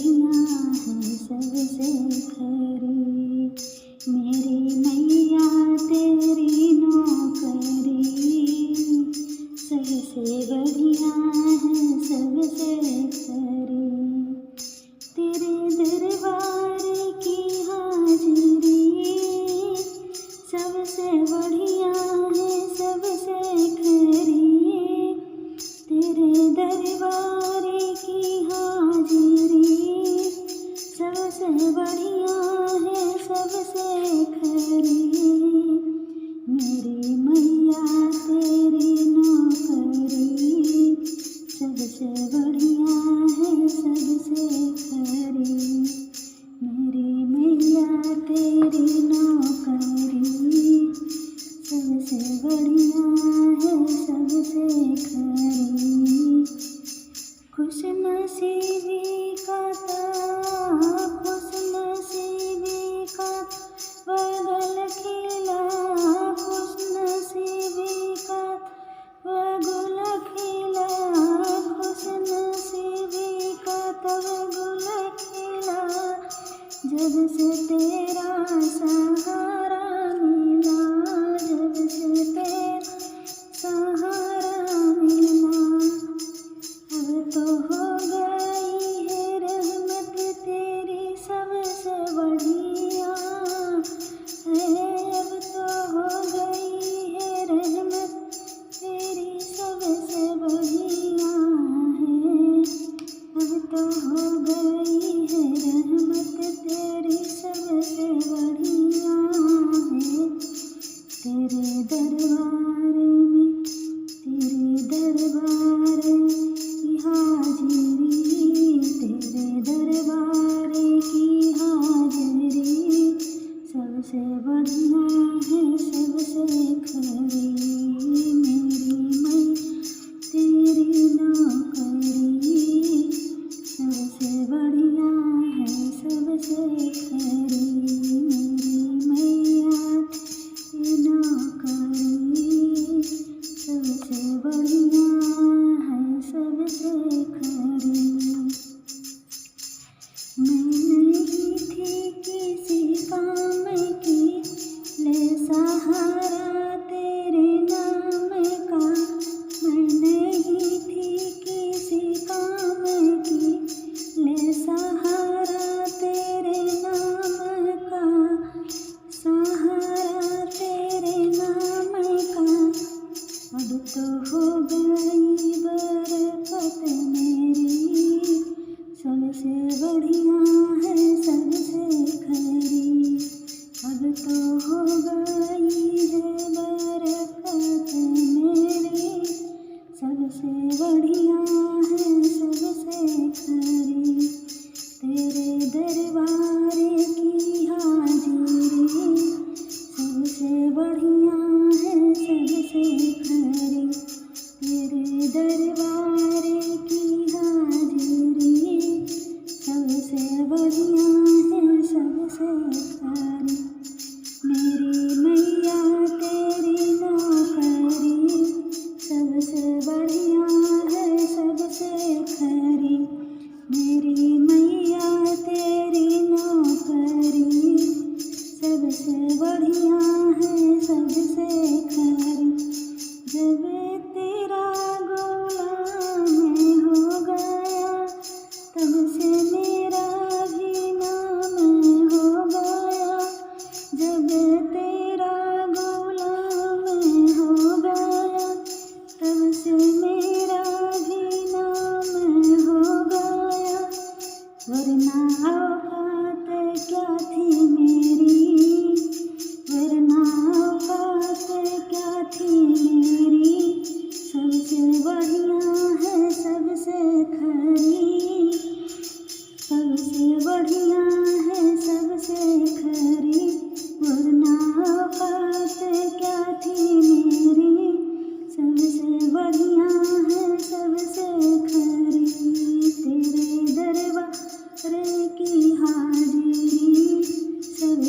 बढ़िया है सबसे खरी। मेरी मैया तेरी नौकरी सबसे बढ़िया है सबसे खरी। तेरे दरबार की हाजिरी सबसे बढ़िया है सबसे खरी। तेरे दरबार की हाजिरी सबसे बढ़िया है सबसे खरी। मेरी मैया तेरी नौकरी सबसे बढ़िया है सबसे खरी। मेरी मैया तेरी नौकरी सबसे बढ़िया है सबसे खरी। खुश नसीबी का खुश नसीबी का बदल खिला। खुश नसीबी का गुल खिला। खुश नसीबी का तब गुल खिला जब से तेरा सहारा मिला। जब से तेरा सहारा मिला अब तो हो गई है रहमत तेरी सबसे बढ़िया है। अब तो हो गई है रहमत तेरी सबसे बढ़िया है। अब तो हो गई है रहमत तेरी सबसे बढ़िया है। तेरे दरबार में तेरे दरबार की हाजिरी तेरे दरबार की हाजिरी सबसे बढ़िया है सबसे खरी। मेरी मैं तेरी नौकरी सबसे बढ़िया है सबसे खरी। मेरी मैया तेरी नौकरी सबसे बढ़िया है सबसे खरी। मैं नहीं थी किसी काम की ले सहारा तेरे नाम का। मैं नहीं थी किसी काम की ले सहारा तेरे नाम का। सहारा तेरे नाम का अब तो हो गई बरकत मेरी सबसे बढ़िया है सबसे खरी। अब तो हो गई है बरकत मेरी सबसे बढ़िया है सबसे खरी। तेरे दरबार की हाजिरी सबसे बढ़िया है सबसे खरी। तेरे दरबार की हाजिरी सबसे बढ़िया है सबसे खरी। मेरी मैया तेरी नौकरी सबसे बढ़िया है सबसे खरी। मेरी मैया तेरी नौकरी सबसे बढ़िया है सबसे खरी। जब तेरा गुलाम हो गया तब से मेरा भी नाम हो गया। जब तेरा गुलाम हो गया तब से मेरा भी नाम हो गया। वरना औकात क्या थी मेरी वरना औकात क्या थी मेरी सबसे बढ़िया है सबसे खरी। सबसे बढ़िया है सबसे खरी। वरना औकात क्या थी मेरी सबसे बढ़िया है सबसे खरी। तेरे दरबार की हाजिरी सब